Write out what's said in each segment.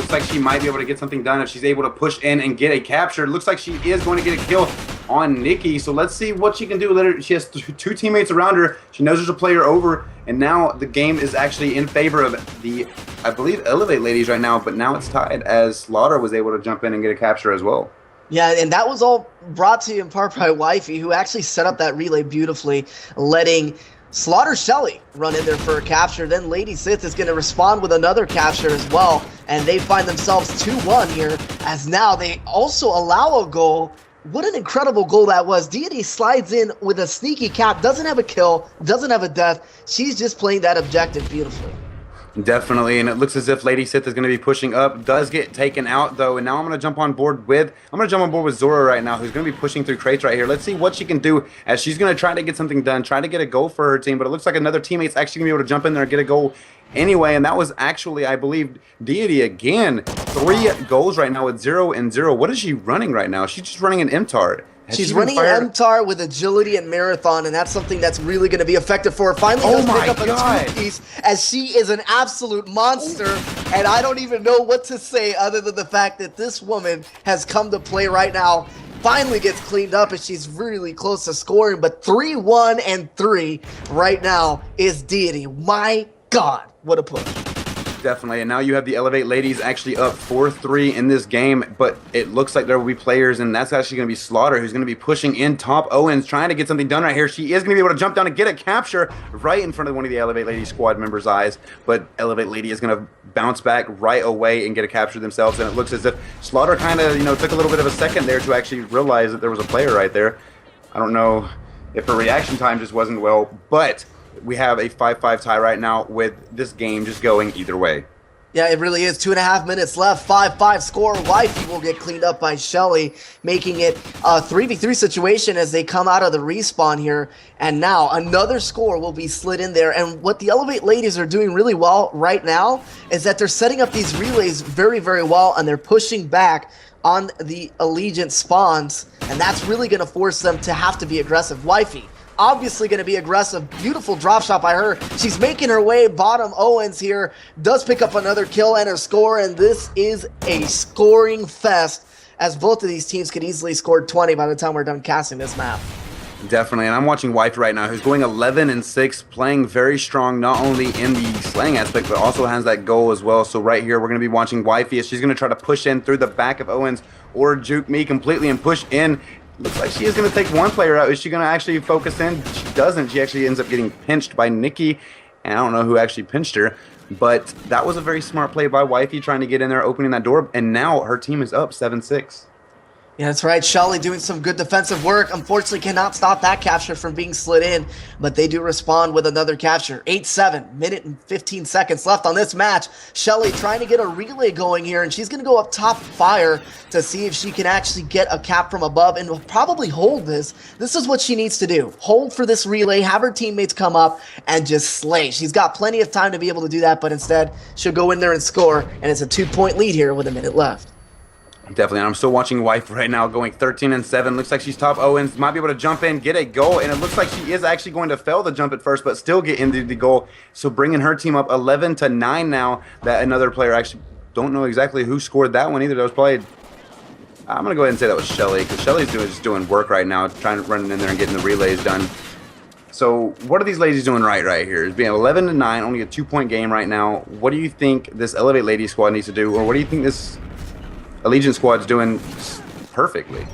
looks like she might be able to get something done if she's able to push in and get a capture. Looks like she is going to get a kill on Nikki. So let's see what she can do. Later, she has two teammates around her. She knows there's a player over, and now the game is actually in favor of the, I believe, Elevate ladies right now. But now it's tied as Slaughter was able to jump in and get a capture as well. Yeah, and that was all brought to you in part by Wifey, who actually set up that relay beautifully, letting Slaughter Shelly run in there for a capture. Then Lady Sith is going to respond with another capture as well, and they find themselves 2-1 here, as now they also allow a goal. What an incredible goal that was. Deity slides in with a sneaky cap, doesn't have a kill, doesn't have a death. She's just playing that objective beautifully. Definitely, and it looks as if Lady Sith is going to be pushing up. Does get taken out, though, and now I'm going to jump on board with Zora right now, who's going to be pushing through crates right here. Let's see what she can do, as she's going to try to get something done, try to get a goal for her team, but it looks like another teammate's actually going to be able to jump in there and get a goal anyway, and that was actually, I believe, Deity again. 3 goals right now with 0 and 0. What is she running right now? She's just running an MTAR. She's running an MTAR with agility and marathon, and that's something that's really going to be effective for her. Finally does pick up a 2-piece, as she is an absolute monster, and I don't even know what to say other than the fact that this woman has come to play right now. Finally gets cleaned up, and she's really close to scoring, but 3-1 and 3 right now is Deity. My God, what a push. Definitely, and now you have the Elevate ladies actually up 4-3 in this game, but it looks like there will be players, and that's actually going to be Slaughter, who's going to be pushing in top. Owens trying to get something done right here. She is going to be able to jump down and get a capture right in front of one of the Elevate lady squad members' eyes, but Elevate lady is going to bounce back right away and get a capture themselves, and it looks as if Slaughter kind of, took a little bit of a second there to actually realize that there was a player right there. I don't know if her reaction time just wasn't well, but we have a 5-5 tie right now with this game just going either way. Yeah, it really is. 2.5 minutes left. 5-5 score. Wifey will get cleaned up by Shelly, making it a 3v3 situation as they come out of the respawn here. And now another score will be slid in there. And what the Elevate ladies are doing really well right now is that they're setting up these relays very, very well, and they're pushing back on the Allegiant spawns. And that's really going to force them to have to be aggressive. Wifey obviously going to be aggressive. Beautiful drop shot by her. She's making her way bottom. Owens here does pick up another kill and a score, and this is a scoring fest, as both of these teams could easily score 20 by the time we're done casting this map. Definitely, and I'm watching Wifey right now, who's going 11 and 6, playing very strong, not only in the slaying aspect, but also has that goal as well. So right here, we're going to be watching Wifey as she's going to try to push in through the back of Owens or juke me completely and push in. Looks like she is going to take one player out. Is she going to actually focus in? She doesn't. She actually ends up getting pinched by Nikki, and I don't know who actually pinched her, but that was a very smart play by Wifey, trying to get in there, opening that door, and now her team is up 7-6. Yeah, that's right. Shelly doing some good defensive work. Unfortunately, cannot stop that capture from being slid in, but they do respond with another capture. 8-7, minute and 15 seconds left on this match. Shelly trying to get a relay going here, and she's going to go up top fire to see if she can actually get a cap from above and will probably hold this. This is what she needs to do. Hold for this relay, have her teammates come up, and just slay. She's got plenty of time to be able to do that, but instead, she'll go in there and score, and it's a 2-point lead here with a minute left. Definitely, and I'm still watching Wife right now, going 13 and 7. Looks like she's top. Owens might be able to jump in, get a goal, and it looks like she is actually going to fail the jump at first, but still get into the goal. So bringing her team up 11-9 now. That another player, actually don't know exactly who scored that one either. That was played. I'm gonna go ahead and say that was Shelly, because Shelly's just doing work right now, trying to run in there and getting the relays done. So what are these ladies doing right here? It's being 11-9, only a 2-point game right now. What do you think this Elevate Ladies squad needs to do, or what do you think this Allegiant squad's doing perfectly?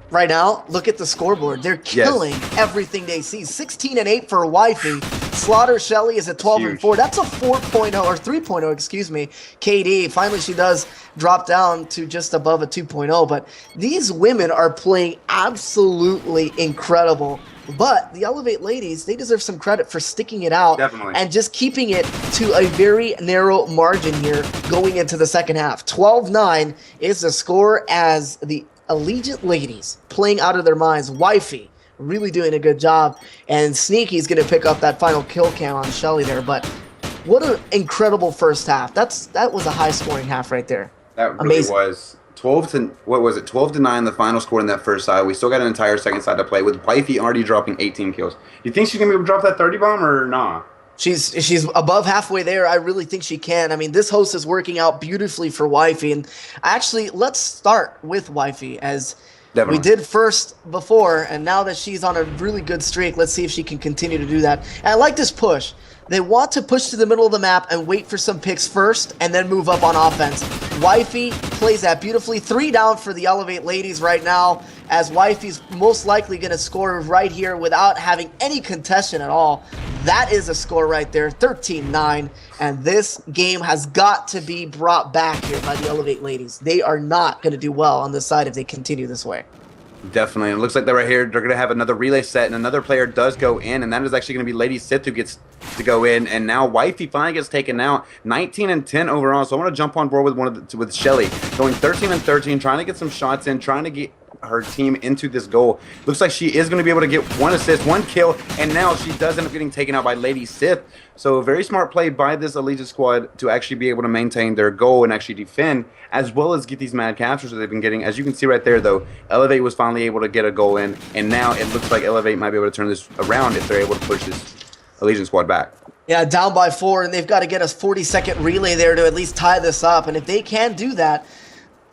Right now, look at the scoreboard. They're killing everything they see. 16 and 8 for Wifey. Slaughter Shelly is at 12 and 4. That's a 4.0 or 3.0, excuse me. KD, finally she does drop down to just above a 2.0, but these women are playing absolutely incredible. But the Elevate ladies, they deserve some credit for sticking it out. Definitely. And just keeping it to a very narrow margin here going into the second half. 12-9 is the score as the Allegiant ladies playing out of their minds. Wifey really doing a good job, and Sneaky's going to pick up that final kill cam on Shelly there. But what an incredible first half. That was a high scoring half right there. That really Amazing. was. 12-9 the final score in that first side. We still got an entire second side to play with Wifey already dropping 18 kills. You think she's gonna be able to drop that 30 bomb or nah? She's above halfway there. I really think she can. I mean, this host is working out beautifully for Wifey. And actually, let's start with Wifey, as Definitely. we did first before, and now that she's on a really good streak, let's see if she can continue to do that. And I like this push. They want to push to the middle of the map and wait for some picks first and then move up on offense. Wifey plays that beautifully. 3 down for the Elevate ladies right now, as Wifey's most likely going to score right here without having any contestation at all. That is a score right there, 13-9. And this game has got to be brought back here by the Elevate ladies. They are not going to do well on this side if they continue this way. Definitely. It looks like they're right here. They're going to have another relay set, and another player does go in, and that is actually going to be Lady Sith who gets to go in. And now Wifey finally gets taken out. 19-10 overall. So I want to jump on board with Shelly, going 13-13, trying to get some shots in, trying to get her team into this goal. Looks like she is going to be able to get 1 assist, 1 kill, and now she does end up getting taken out by Lady Sith. So a very smart play by this Allegiant squad to actually be able to maintain their goal and actually defend, as well as get these mad captures that they've been getting. As you can see right there, though, Elevate was finally able to get a goal in, and now it looks like Elevate might be able to turn this around if they're able to push this Allegiant squad back. Yeah, down by 4, and they've got to get a 40-second relay there to at least tie this up. And if they can do that,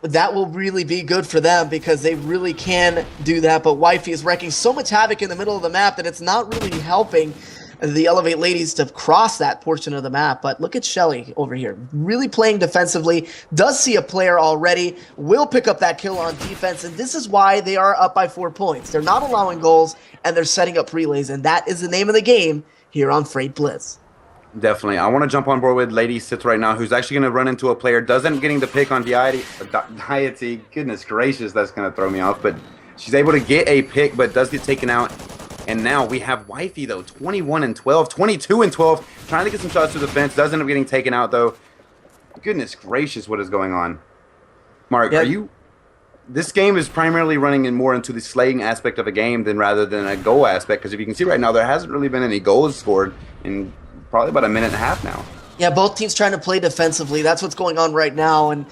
that will really be good for them, because they really can do that. But Wifey is wreaking so much havoc in the middle of the map that it's not really helping the Elevate ladies to cross that portion of the map. But look at Shelly over here, really playing defensively, does see a player already, will pick up that kill on defense, and this is why they are up by 4 points. They're not allowing goals, and they're setting up relays, and that is the name of the game here on Freight Blitz. Definitely. I want to jump on board with Lady Sith right now, who's actually going to run into a player. Doesn't end up getting the pick on Deity. Goodness gracious, that's going to throw me off. But she's able to get a pick, but does get taken out. And now we have Wifey, though, 21-12, 22-12, trying to get some shots to the fence. Does end up getting taken out, though. Goodness gracious, what is going on? Mark, yeah. Are you... This game is primarily running more into the slaying aspect of a game than rather than a goal aspect, because if you can see right now, there hasn't really been any goals scored in probably about a minute and a half now. Yeah, both teams trying to play defensively. That's what's going on right now. And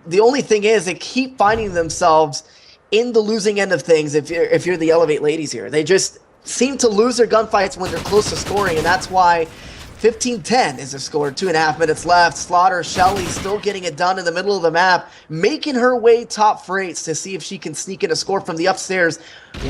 the only thing is, they keep finding themselves in the losing end of things if you're the Elevate ladies here. They just seem to lose their gunfights when they're close to scoring, and that's why 15-10 is the score. 2.5 minutes left. Slaughter Shelly still getting it done in the middle of the map, making her way top freights to see if she can sneak in a score from the upstairs.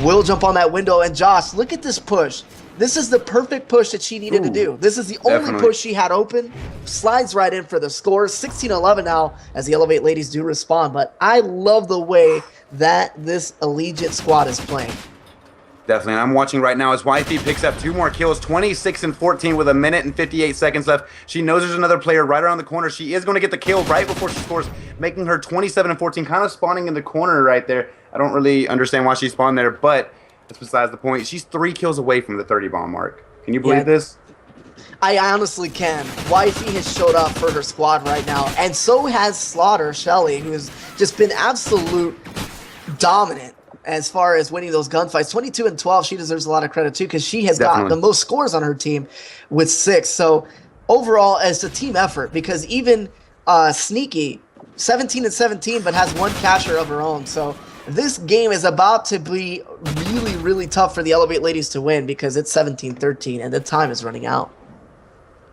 Will jump on that window, and Josh, look at this push. This is the perfect push that she needed to do. This is the only push she had open. Slides right in for the score. 16-11 now as the Elevate ladies do respond. But I love the way that this Allegiant squad is playing. Definitely. And I'm watching right now as Wifey picks up 2 more kills, 26-14 with 1 minute and 58 seconds left. She knows there's another player right around the corner. She is going to get the kill right before she scores, making her 27-14, kind of spawning in the corner right there. I don't really understand why she spawned there, but that's besides the point. She's 3 kills away from the 30 bomb mark. Can you believe this? I honestly can. Wifey has showed up for her squad right now, and so has Slaughter Shelly, who has just been absolute dominant as far as winning those gunfights. 22-12, she deserves a lot of credit too, because she has got the most scores on her team with 6. So overall, it's a team effort, because even Sneaky, 17-17, but has 1 capture of her own. So this game is about to be really, really tough for the Elevate ladies to win, because it's 17-13 and the time is running out.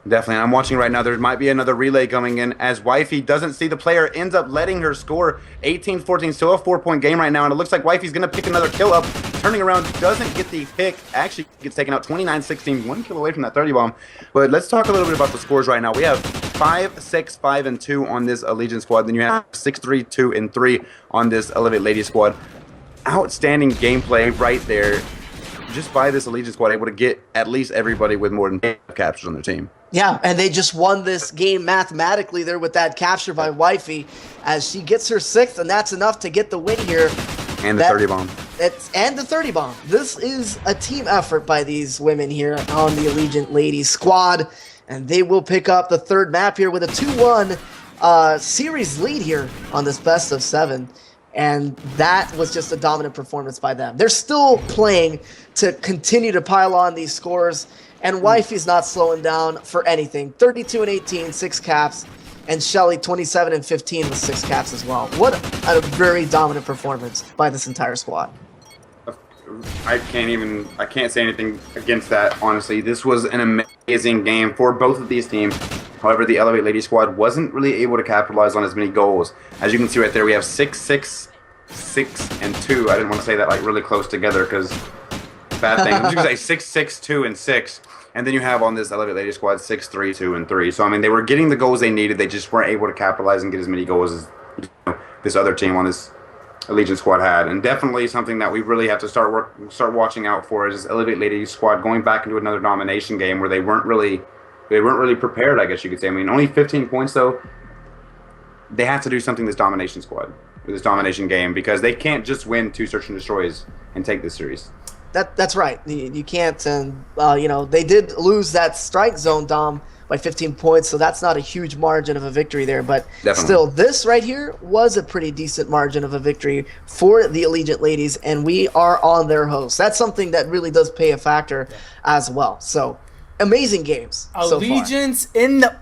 Definitely. I'm watching right now. There might be another relay coming in as Wifey doesn't see the player, ends up letting her score. 18-14, still a 4-point game right now, and it looks like Wifey's going to pick another kill up. Turning around, doesn't get the pick, actually gets taken out. 29-16, 1 kill away from that 30 bomb. But let's talk a little bit about the scores right now. We have 5-6, 5-2 on this Allegiant squad. Then you have 6-3, 2-3 on this Elevate Ladies squad. Outstanding gameplay right there, just by this Allegiant squad, able to get at least everybody with more than 5 captures on their team. Yeah, and they just won this game mathematically there with that capture by Wifey, as she gets her 6th, and that's enough to get the win here. And the 30 bomb. And the 30 bomb. This is a team effort by these women here on the Allegiant Ladies squad, and they will pick up the 3rd map here with a 2-1 series lead here on this best of 7. And that was just a dominant performance by them. They're still playing to continue to pile on these scores, and Wifey's not slowing down for anything. 32-18, 6 caps, and Shelly 27-15 with 6 caps as well. What a very dominant performance by this entire squad. I can't say anything against that, honestly. This was an amazing amazing game for both of these teams. However, the Elevate Ladies squad wasn't really able to capitalize on as many goals. As you can see right there, we have 6, 6, 6, and 2. I didn't want to say that like really close together because bad thing. I'm just going to say 6, 6, 2, and 6. And then you have on this Elevate Ladies squad 6, 3, 2, and 3. So, I mean, they were getting the goals they needed. They just weren't able to capitalize and get as many goals as this other team on this Allegiant squad had. And definitely something that we really have to start watching out for is Elevate Ladies squad going back into another domination game where they weren't really prepared, I guess you could say. I mean, only 15 points though. They have to do something this domination squad with this domination game because they can't just win 2 search and destroys and take this series. That's right. You can't, and they did lose that strike zone, Dom, by 15 points, so that's not a huge margin of a victory there. But Definitely. Still, this right here was a pretty decent margin of a victory for the Allegiant ladies, and we are on their host. That's something that really does pay a factor as well. So, amazing games. Allegiance in the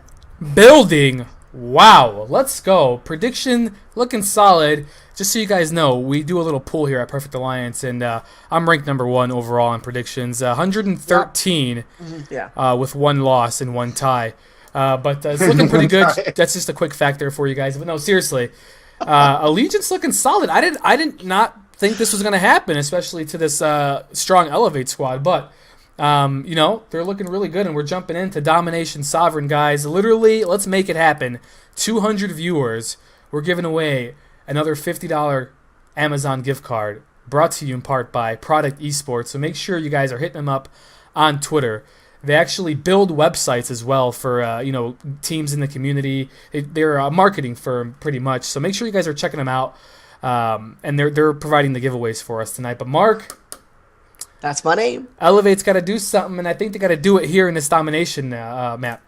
building. Wow, let's go. Prediction looking solid. Just so you guys know, we do a little pool here at Perfect Alliance, and I'm ranked number 1 overall in predictions. 113 with 1 loss and 1 tie. But it's looking pretty good. That's just a quick fact there for you guys. But no, seriously, Allegiance looking solid. I did not think this was going to happen, especially to this strong Elevate squad. But they're looking really good, and we're jumping into Domination Sovereign, guys. Literally, let's make it happen. 200 viewers. We're giving away another $50 Amazon gift card brought to you in part by Product Esports. So make sure you guys are hitting them up on Twitter. They actually build websites as well for teams in the community. They're a marketing firm pretty much. So make sure you guys are checking them out. And they're providing the giveaways for us tonight. But Mark, that's my name. Elevate's got to do something, and I think they got to do it here in this domination map.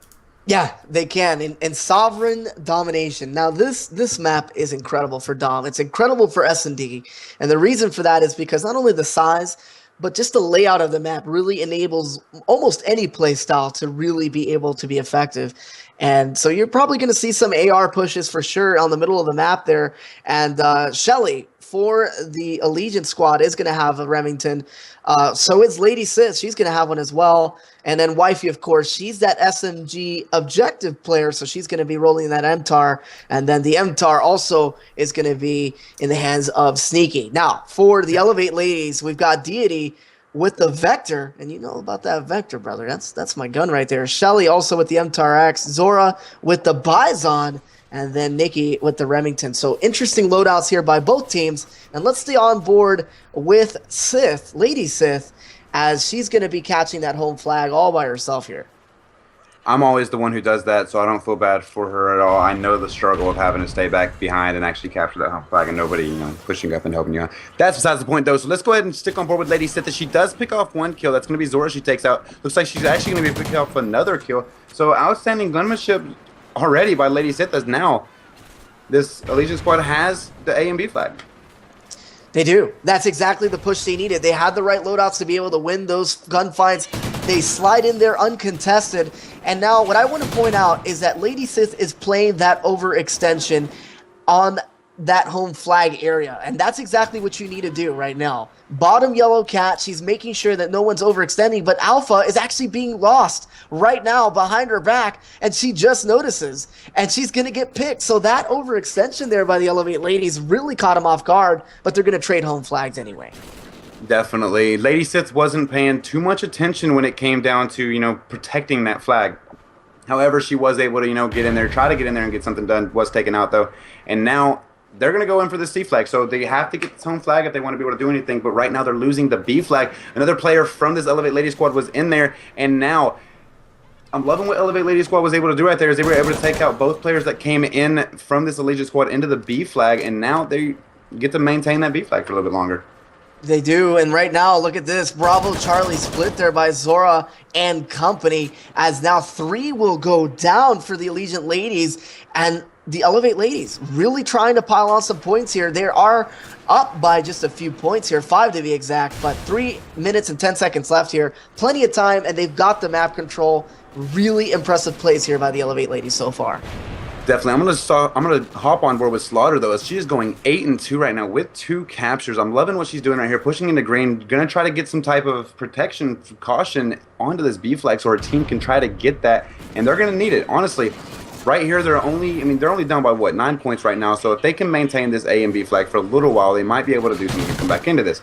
Yeah, they can. In Sovereign Domination. Now, this map is incredible for Dom. It's incredible for S&D. And the reason for that is because not only the size, but just the layout of the map really enables almost any play style to really be able to be effective. And so you're probably going to see some AR pushes for sure on the middle of the map there. And Shelly, for the Allegiant squad, is going to have a Remington. So is Lady Sis. She's going to have one as well. And then Wifey, of course, she's that SMG objective player, so she's going to be rolling that MTAR. And then the MTAR also is going to be in the hands of Sneaky. Now, for the Elevate ladies, we've got Deity with the Vector. And you know about that Vector, brother. That's my gun right there. Shelly also with the MTAR X. Zora with the Bison. And then Nikki with the Remington. So interesting loadouts here by both teams. And let's stay on board with Sith, Lady Sith, as she's going to be catching that home flag all by herself here. I'm always the one who does that, so I don't feel bad for her at all. I know the struggle of having to stay back behind and actually capture that home flag and nobody, pushing up and helping you out. That's besides the point, though. So let's go ahead and stick on board with Lady Sith. She does pick off 1 kill. That's going to be Zora she takes out. Looks like she's actually going to be picking off another kill. So outstanding gunmanship already by Lady Sith, as now this Allegiant squad has the A and B flag. They do. That's exactly the push they needed. They had the right loadouts to be able to win those gunfights. They slide in there uncontested. And now what I want to point out is that Lady Sith is playing that overextension on that home flag area. And that's exactly what you need to do right now. Bottom yellow cat, she's making sure that no one's overextending, but Alpha is actually being lost right now behind her back, and she just notices, and she's going to get picked. So that overextension there by the Elevate ladies really caught them off guard, but they're going to trade home flags anyway. Definitely. Lady Sith wasn't paying too much attention when it came down to, protecting that flag. However, she was able to, get in there, try to get in there and get something done. Was taken out, though. And now they're going to go in for the C flag. So they have to get this home flag if they want to be able to do anything. But right now they're losing the B flag. Another player from this Elevate Lady Squad was in there. And now I'm loving what Elevate Lady Squad was able to do right there. Is they were able to take out both players that came in from this Allegiant Squad into the B flag. And now they get to maintain that B flag for a little bit longer. They do, and right now, look at this. Bravo Charlie split there by Zora and company, as now 3 will go down for the Allegiant ladies, and the Elevate ladies really trying to pile on some points here. They are up by just a few points here, 5 to be exact, but 3 minutes and 10 seconds left here. Plenty of time, and they've got the map control. Really impressive plays here by the Elevate ladies so far. Definitely. I'm gonna hop on board with Slaughter though, as she is going 8-2 right now with 2 captures. I'm loving what she's doing right here, pushing into green, gonna try to get some type of protection, caution onto this B flag so her team can try to get that, and they're gonna need it. Honestly, right here they're only down by what, 9 points right now. So if they can maintain this A and B flag for a little while, they might be able to do something to come back into this.